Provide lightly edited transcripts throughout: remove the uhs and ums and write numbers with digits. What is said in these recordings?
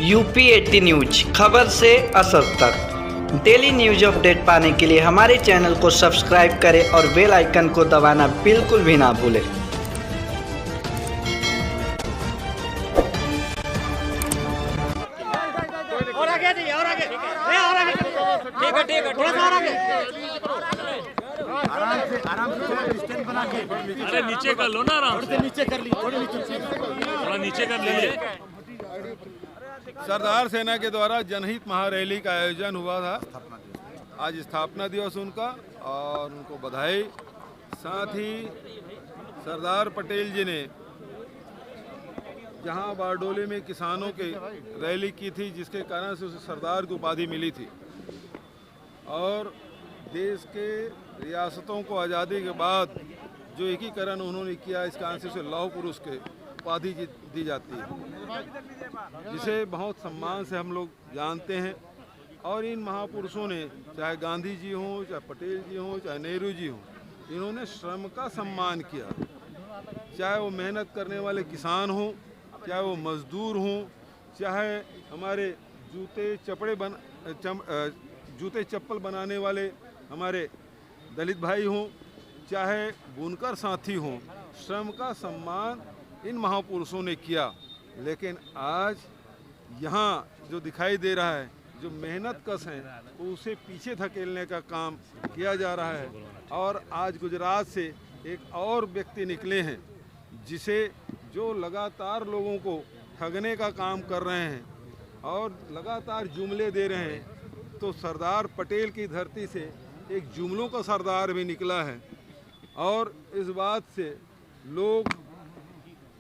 UP 80 news, खबर से असर तक। डेली न्यूज अपडेट पाने के लिए हमारे चैनल को सब्सक्राइब करें और बेल आइकन को दबाना बिल्कुल भी ना भूलें। और आगे जाइए, और आगे, और आगे, ठीक है, थोड़ा सा और आगे, आराम से स्टैंड बना के, अरे नीचे कर लो ना, आराम से नीचे कर ली, थोड़ा नीचे कर लीजिए। सरदार सेना के द्वारा जनहित महारैली का आयोजन हुआ था। आज स्थापना दिवस उनका, और उनको बधाई। साथ ही सरदार पटेल जी ने जहां बारडोली में किसानों की रैली की थी, जिसके कारण से उसे सरदार की उपाधि मिली थी, और देश के रियासतों को आज़ादी के बाद जो एकीकरण उन्होंने किया, इस कारण से उसे लौह पुरुष के उपाधि दी जाती है, जिसे बहुत सम्मान से हम लोग जानते हैं। और इन महापुरुषों ने, चाहे गांधी जी हों, चाहे पटेल जी हों, चाहे नेहरू जी हों, इन्होंने श्रम का सम्मान किया। चाहे वो मेहनत करने वाले किसान हों, चाहे वो मजदूर हों, चाहे हमारे जूते चप्पल बनाने वाले हमारे दलित भाई हों, चाहे बुनकर साथी हों, श्रम का सम्मान इन महापुरुषों ने किया। लेकिन आज यहाँ जो दिखाई दे रहा है, जो मेहनत कश हैं, उसे पीछे धकेलने का काम किया जा रहा है। और आज गुजरात से एक और व्यक्ति निकले हैं, जो लगातार लोगों को ठगने का काम कर रहे हैं और लगातार जुमले दे रहे हैं। तो सरदार पटेल की धरती से एक जुमलों का सरदार भी निकला है, और इस बात से लोग,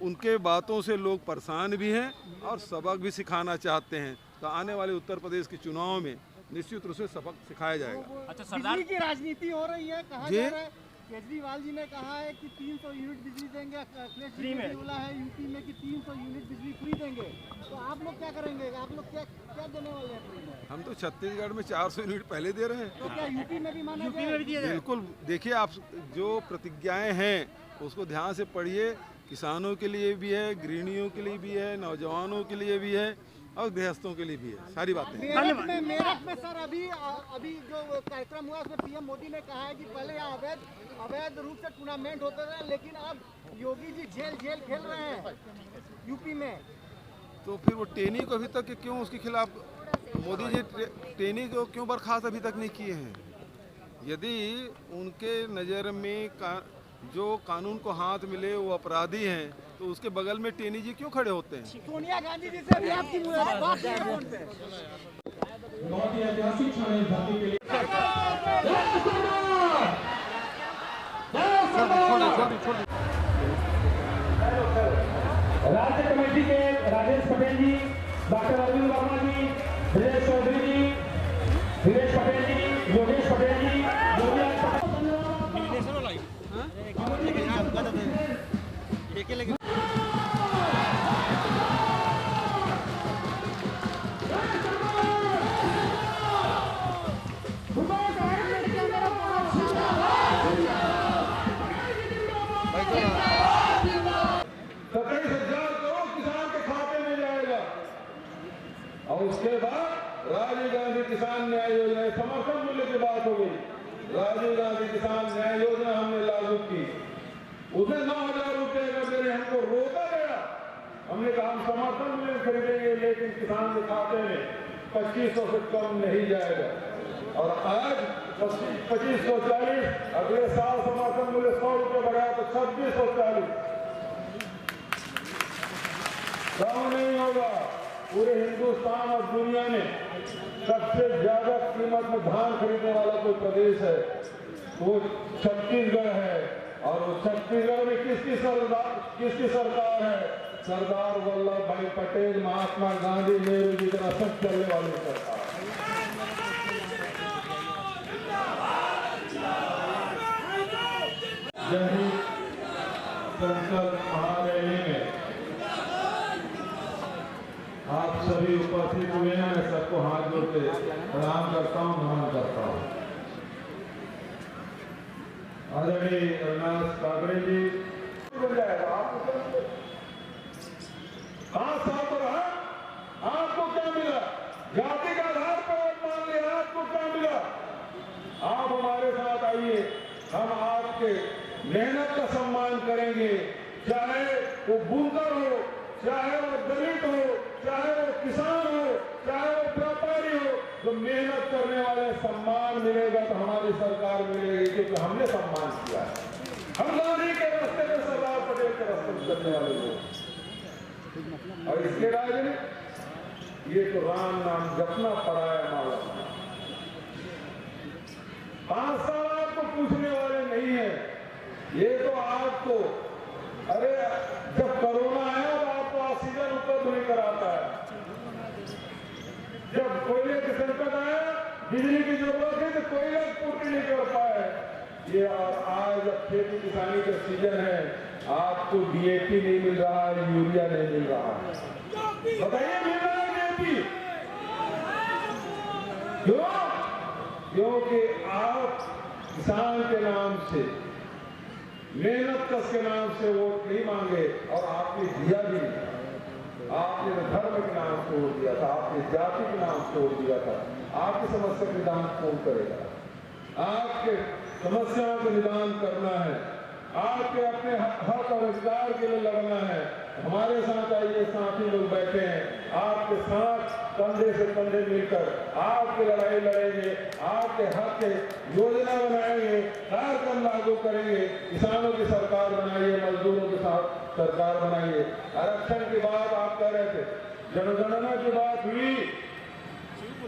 उनके बातों से लोग परेशान भी हैं और सबक भी सिखाना चाहते हैं। तो आने वाले उत्तर प्रदेश के चुनाव में निश्चित रूप से सबक सिखाया जाएगा। अच्छा, सरदार की राजनीति हो रही है, कहा जा रहा है, केजरीवाल जी ने कहा है कि 300 यूनिट बिजली देंगे, अखिलेश जी ने बोला है यूपी में कि 300 यूनिट बिजली फ्री देंगे। तो आप लोग क्या करेंगे, आप लोग क्या देने वाले हैं? हम तो छत्तीसगढ़ में 400 यूनिट पहले दे रहे हैं। तो क्या यूपी में भी माना जाए? बिल्कुल। देखिए, आप जो प्रतिज्ञाएं हैं उसको ध्यान से पढ़िए। किसानों के लिए भी है, गृहिणियों के लिए भी है, नौजवानों के लिए भी है, और गृहस्थों के लिए भी है। सारी बातें। मेरठ में सर अभी जो कार्यक्रम हुआ, उसमें पीएम मोदी ने कहा है कि पहले यहाँ अवैध रूप से टूर्नामेंट होता था, लेकिन अब योगी जी जेल खेल रहे हैं यूपी में। तो फिर वो टेनी को अभी तक क्यों, उसके खिलाफ मोदी जी टेनी को क्यों बर्खास्त अभी तक नहीं किए हैं? यदि उनके नज़र में जो कानून को हाथ मिले वो अपराधी हैं, तो उसके बगल में टेनी जी क्यों खड़े होते हैं? सोनिया गांधी जी से भी आपकी मुलाकात है। राज्य कमेटी के राजेश पटेल जी, डॉक्टर अरविंद वर्मा जी, दिनेश चौधरी जी, दिनेश पटेल जी, योगेश पटेल जी, और उसके बाद राजीव गांधी किसान न्याय योजना, समर्थन मूल्य की बात हो गई। राजीव गांधी किसान न्याय योजना हमने लागू की, उसने 9,000 रुपये का देने हमको रोका गया। हमने कहा हम समर्थन मूल्य खरीदेंगे, लेकिन किसान के खाते में 2500 से कम नहीं जाएगा। और आज 2540, अगले साल समर्थन मूल्य 100 रुपये बढ़ाया तो 2640। कम नहीं होगा। पूरे हिंदुस्तान और दुनिया में सबसे ज्यादा कीमत में धान खरीदने वाला कोई प्रदेश है, वो छत्तीसगढ़ है। और वो छत्तीसगढ़ में किसकी सरकार है? सरदार वल्लभ भाई पटेल, महात्मा गांधी, नेहरू जी का सब चलने वाली सरकार। संकल्प महारैली में आप सभी उपस्थित हुए हैं। मैं सबको हाथ जोड़ के प्रणाम करता हूँ, नमन करता हूँ। आदरणीय अविनाश काकड़े जी, बन जाएगा आप साथ रहा। आप आप हमारे साथ आइए, हम आपके मेहनत का सम्मान करेंगे। चाहे वो बुनकर हो, चाहे वो दलित हो, चाहे वो किसान हो, चाहे वो व्यापारी हो, जो मेहनत करने वाले सम्मान मिलेगा तो हमारी सरकार मिलेगी, क्योंकि हमने सम्मान किया है। हम गांधी के रास्ते में, सरदार पटेल के रास्ते में चलने वाले लोग। और इसके राज्य में ये तो राम नाम जपना पराया माला। 5 साल आपको पूछने वाले नहीं है। ये तो आपको, अरे जब कोरोना आया तो आपको ऑक्सीजन उपलब्ध नहीं कराता है। जब कोयले की संकट आया, बिजली की जरूरत है तो कोयला पूर्ति नहीं कर पाए। ये और आज जब खेती किसानी का सीजन है, आपको डीएपी नहीं मिल रहा है, यूरिया नहीं मिल रहा है। बताइए मिल रहा है डीएपी क्यों? क्योंकि आप किसान के नाम से, मेहनत कश के नाम से वोट नहीं मांगे और आपने दिया भी नहीं। आपने धर्म के नाम से वोट दिया था, आपने जाति के नाम से वोट दिया था। आपकी समस्या का निदान कौन करेगा? आपके समस्याओं का निदान करना है, आपके अपने हक और अधिकार के लिए लड़ना है। हमारे साथ आइए, साथी लोग बैठे हैं, आपके साथ कंधे से कंधे मिलकर आपकी लड़ाई लड़ेंगे, आपके हक के योजना बनाएंगे, कार्यक्रम लागू करेंगे। किसानों की सरकार बनाइए, मजदूरों के साथ सरकार बनाइए। आरक्षण की बात आप कह रहे थे, जनगणना की बात हुई,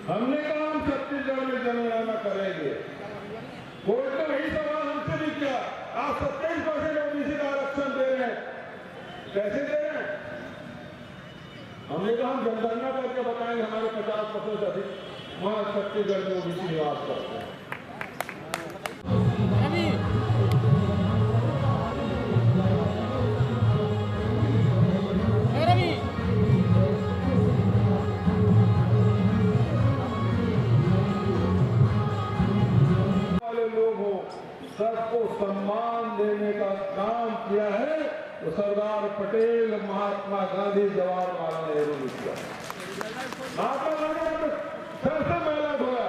हमने कहा हम छत्तीसगढ़ में जनगणना करेंगे। कोई तो वही सवाल हमसे भी किया, आप 27% ओबीसी का आरक्षण दे रहे हैं, कैसे दे रहे हैं? हमने कहा हम जनगणना करके बताएंगे, हमारे 50% से अधिक वहां छत्तीसगढ़ में ओबीसी निवास करते हैं। सबको सम्मान देने का काम किया है तो सरदार पटेल, महात्मा गांधी, जवाहरलाल नेहरू ने किया। महात्मा गांधी ने सर से मैला धोया।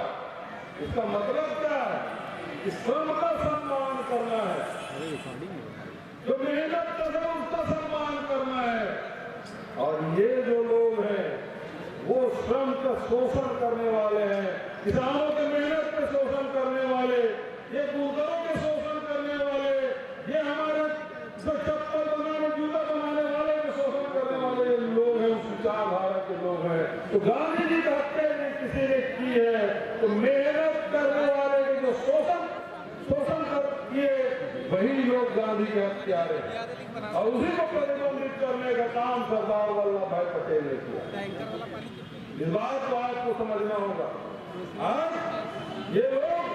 इसका मतलब क्या है? कि श्रम का सम्मान करना है, जो मेहनत कर रहे उसका सम्मान करना है। और ये जो लोग हैं वो श्रम का शोषण करने वाले हैं, किसानों के मेहनत पे शोषण करने वाले, ये बुजुर्गों के शोषण करने वाले, ये हमारे जो चप्पल बनाने, जूता बनाने वाले के शोषण करने वाले लोग हैं, उस विचारधारा के लोग हैं। तो गांधी जी का हत्या ने किसी ने की है तो मेहनत करने वाले के जो शोषण कर किए, वही लोग गांधी के हत्यारे हैं। और उसी को प्रतिबंधित करने का काम सरदार वल्लभ भाई पटेल ने किया। इस बात को आपको समझना होगा। आज ये लोग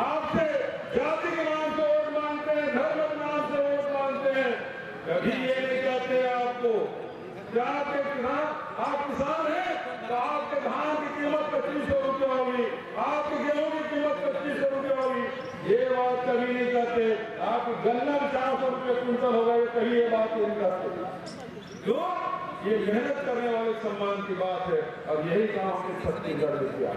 आपसे जाति के नाम से वोट मांगते हैं, धर्म के नाम से वोट मांगते हैं। कभी ये नहीं कहते आपको क्या आप किसान हैं तो आपके धान की कीमत 2500 रुपया होगी, आपके गेहूं की कीमत 2500 रुपया होगी। ये बात कभी नहीं कहते। आपकी गन्ना 400 रुपये क्विंटल होगा, ये कभी ये बात नहीं करते। क्यों? ये मेहनत करने वाले सम्मान की बात है। और यही काम हमने छत्तीसगढ़ में किया।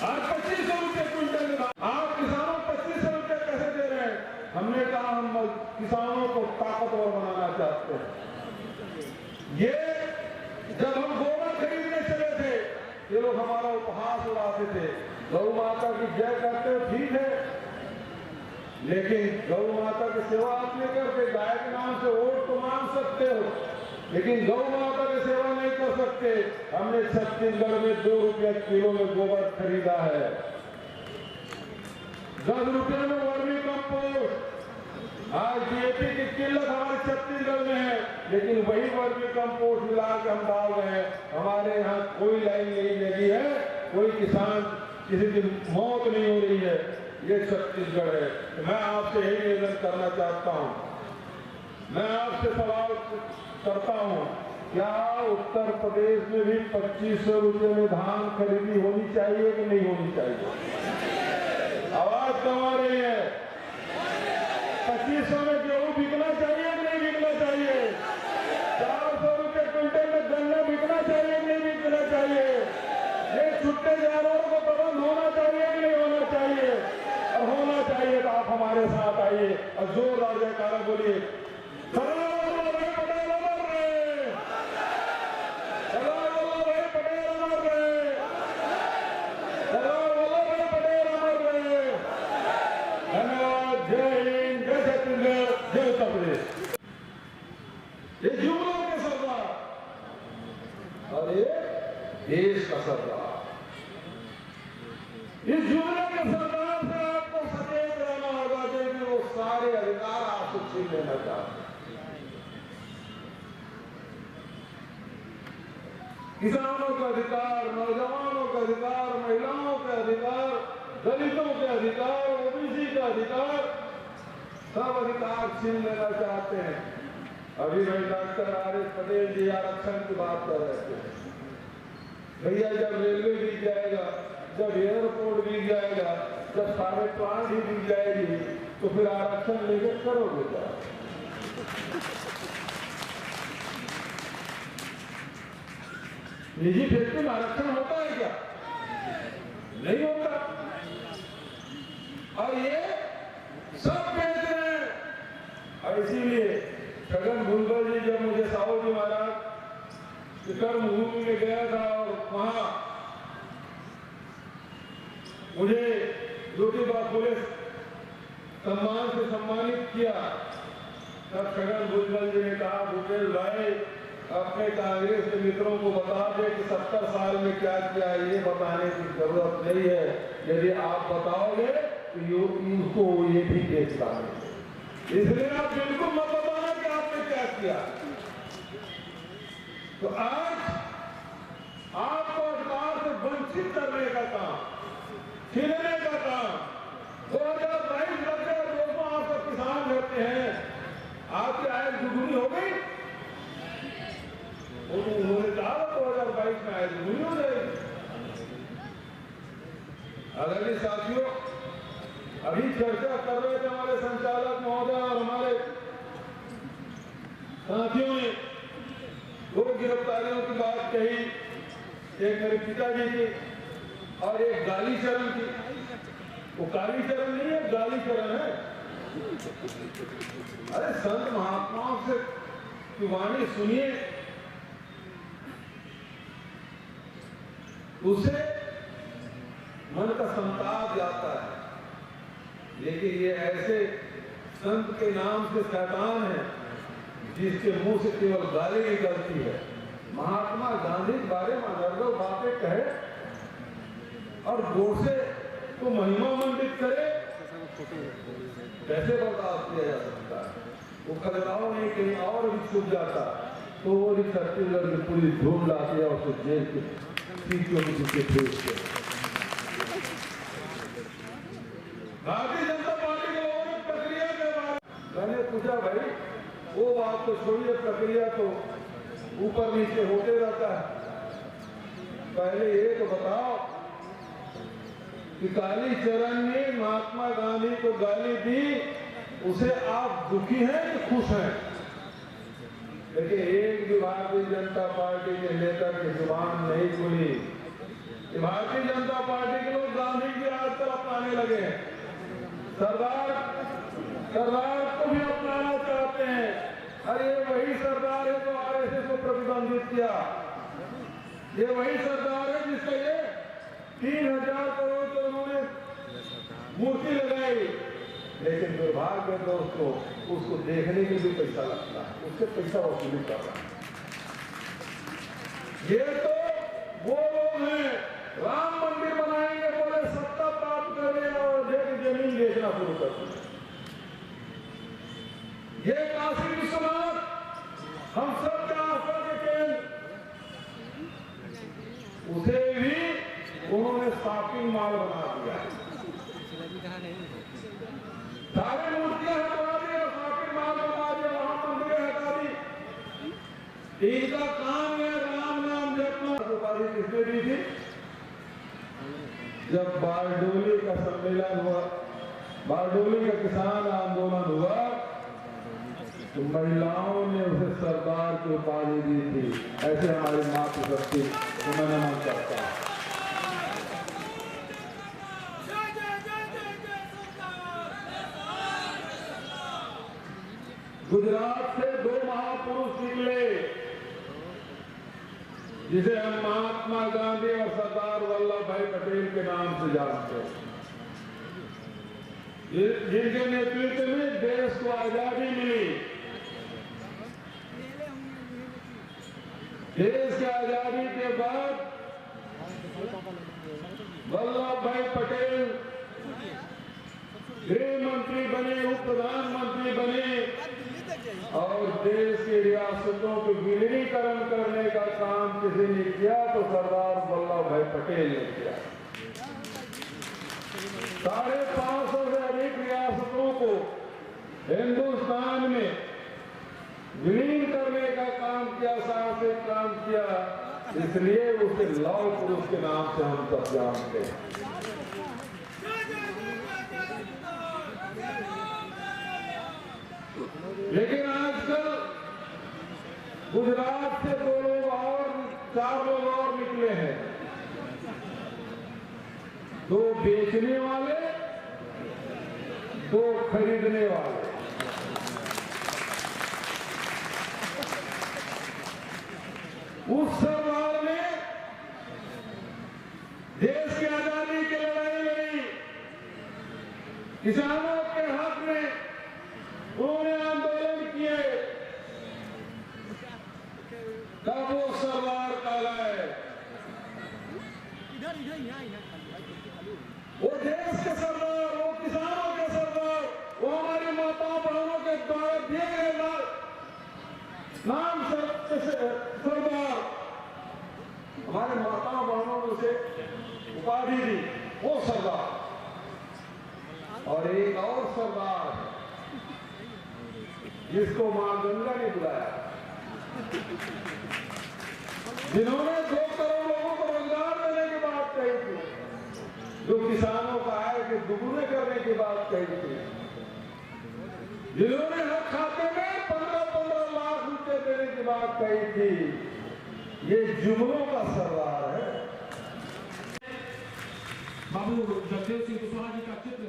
आज 2500 रुपये क्विंटल, आप किसानों 2500 रुपये कैसे दे रहे हैं? हमने कहा हम किसानों को ताकतवर बनाना चाहते हैं। ये जब हम गोबर खरीदने चले थे, ये लोग हमारा उपहास उड़ाते थे। गौ माता की जय करते हो, ठीक है, लेकिन गौ माता की सेवा आप नहीं करते। गाय के नाम से वोट तो मांग सकते हो, लेकिन गौ माता की सेवा नहीं कर सकते। हमने छत्तीसगढ़ में 2 रुपये किलो में गोबर खरीदा है, 10 रुपये में वर्मी कंपोस्ट। आज डीएपी की किल्लत हमारे छत्तीसगढ़ में है, लेकिन वही वर्मी कंपोस्ट मिला के हम डाल रहे हैं। हमारे यहाँ कोई लाइन नहीं लगी है, कोई किसान किसी की मौत नहीं हो रही है। ये छत्तीसगढ़ है। तो मैं आपसे यही निवेदन करना चाहता हूँ, मैं आपसे सवाल करता हूँ, क्या उत्तर प्रदेश में भी 2500 रुपये में धान खरीदी होनी चाहिए कि नहीं होनी चाहिए? आवाज कम आ रही है। 2500 में गेहूं बिकना चाहिए कि नहीं बिकना चाहिए? 400 रुपये क्विंटल में गन्ना बिकना चाहिए कि नहीं बिकना चाहिए? ये छुट्टे जानवरों को प्रबंध होना चाहिए कि नहीं होना आप हमारे साथ आइए और जोरदार जयकारा बोलिए। सरदार वल्लभभाई पटेल अमर रहे, सरदार वल्लभभाई पटेल अमर रहे, सरदार वल्लभभाई पटेल अमर रहे। धन्यवाद। जय हिंद, जय छत्तीसगढ़, जय उत्तर प्रदेश। ये युवाओं के सरदार और ये देश का सरदार। इस युवा के सरदार से आपको सचेत रहना होगा क्योंकि वो सारे अधिकार आपको छीन लेना चाहते हैं। किसानों का अधिकार, नौजवानों का अधिकार, महिलाओं का अधिकार, दलितों के अधिकार, ओबीसी का अधिकार, सब अधिकार छीन लेना चाहते हैं। अभी भाई डॉक्टर आर.एस. पटेल जी आरक्षण की बात कर रहे थे। भैया जब रेलवे बिक जाएगा, जब एयरपोर्ट बिक जाएगा, जब सारे प्लांट ही बिक जाएगी तो फिर आरक्षण लेके करोगे क्या? निजी फैक्ट्री में आरक्षण होता है क्या? नहीं होता। और ये सब कहते हैं। और इसीलिए छगन भुजबल जी जब मुझे साहू जी महाराज कर्मभूमि में गया था और वहां मुझे ड्यूटी बाग पुलिस सम्मान से सम्मानित किया, तब छगन भुजबल जी ने कहा, भूपेश भाई अपने कांग्रेस के मित्रों को बता दे कि 70 साल में क्या किया ये बताने की जरूरत नहीं है। यदि आप बताओगे तो उनको ये भी देख पाएंगे। इसलिए आप बिल्कुल मत बताना कि आपने क्या किया। तो आज आपको अधिकार से वंचित करने का काम, छीनने का काम 2022 लग गया। दोस्तों आप सब किसान रहते हैं, आपकी आय दुगुनी हो गई। उन्होंने कहा 2022 में आय दुगुनी हो जाएगी। आदरणीय साथियों, अभी चर्चा कर रहे थे हमारे संचालक महोदय और हमारे साथियों ने 2 गिरफ्तारियों की बात कही, एक मेरे पिताजी की और एक गालीचरण की। वो कालीचरण नहीं है, गालीचरण है। अरे संत महात्माओं से की वाणी सुनिए, उसे मन का संताप जाता है। लेकिन ये ऐसे संत के नाम से शैतान है जिसके मुंह से केवल गाली निकलती है। महात्मा गांधी के बारे में अनर्गल बातें कहे और गोडसे को महिमा मंडित करे, कैसे बर्दाश्त किया जा सकता है? वो खलनाओं नहीं कहीं और भी छुप जाता तो वो भी छत्तीसगढ़ की पुलिस ढूंढ लाती है और उसको जेल के सीटों में जिसके भेजते। भारतीय जनता पार्टी के लोगों ने प्रक्रिया के बारे मैंने पूछा, भाई वो बात तो छोड़िए, प्रक्रिया तो ऊपर नीचे होते रहता है। पहले ये तो बताओ कि कालीचरण ने महात्मा गांधी को गाली दी, उसे आप दुखी हैं कि खुश हैं? देखिए, एक भी भारतीय जनता पार्टी के नेता की जुबान नहीं खुली। भारतीय जनता पार्टी के लोग गांधी की आजकल अपनाने लगे हैं, सरदार को भी अपनाना चाहते हैं। अरे वही सरदार है जो आरएसएस को प्रतिबंधित किया, ये वही सरदार है जिसके लिए 3000 करोड़ की उन्होंने मूर्ति लगाई। लेकिन दुर्भाग्य दोस्तों, उसको देखने के भी पैसा लगता है, उससे पैसा वसूली कर रहा है। ये तो वो लोग हैं, राम मंदिर बनाएंगे बोले, सत्ता प्राप्त करने और जमीन बेचना शुरू कर दिया। ये काशी विश्वनाथ हम सब का आस्था के केंद्र, उसे भी उन्होंने शॉपिंग मॉल बना दिया। सारे मूर्तियां हटवा दी और शॉपिंग मॉल बना दिया, वहां मंदिरें हटा दी। इनका काम है राम नाम जपना। उपाधि किसने दी थी? जब बारडोली का सम्मेलन हुआ, बारडोली का किसान आंदोलन हुआ, तो महिलाओं ने उसे सरदार की उपाधि दी थी। ऐसे हमारी मातृशक्ति को मैं नमन करता हूं। गुजरात से दो महापुरुष निकले जिसे हम महात्मा गांधी और सरदार वल्लभ भाई पटेल के नाम से जानते हैं, जिनके नेतृत्व में देश को आजादी मिली। देश की आजादी के बाद वल्लभ भाई पटेल गृह मंत्री बने, उप प्रधानमंत्री बने और देश की रियासतों को विलीनीकरण करने का काम किसी ने किया तो सरदार वल्लभ भाई पटेल ने किया। 550 से अधिक रियासतों को हिंदुस्तान में विलीन करने का काम किया, साहसिक काम किया, इसलिए उसे लौह पुरुष के नाम से हम सब जानते हैं। लेकिन आजकल गुजरात से 2 लोग और 4 लोग और निकले हैं, 2 बेचने वाले, 2 खरीदने वाले। उस सरदार ने देश की आजादी की लड़ाई लड़ी, किसानों के हक में उन्होंने आंदोलन किए, तब वो सरदार कहलाए। वो देश के सरदार, वो किसानों के सरदार, वो हमारी माताओं बहनों के द्वारा दिए गए नाम सरदार, हमारे माताओं बहनों ने उसे उपाधि दी, वो सरदार। और एक और सरदार जिसको मां गंगा ने बुलाया, जिन्होंने 2 करोड़ लोगों को रोजगार देने की बात कही थी, जो किसानों का आय के दुगुने करने की बात कही थी, जिन्होंने हर खाते में 15-15 लाख रुपए देने की बात कही थी, ये जुमलों का सरदार है। बाबू जगदेव सिंह कुशवाहा जी का चित्र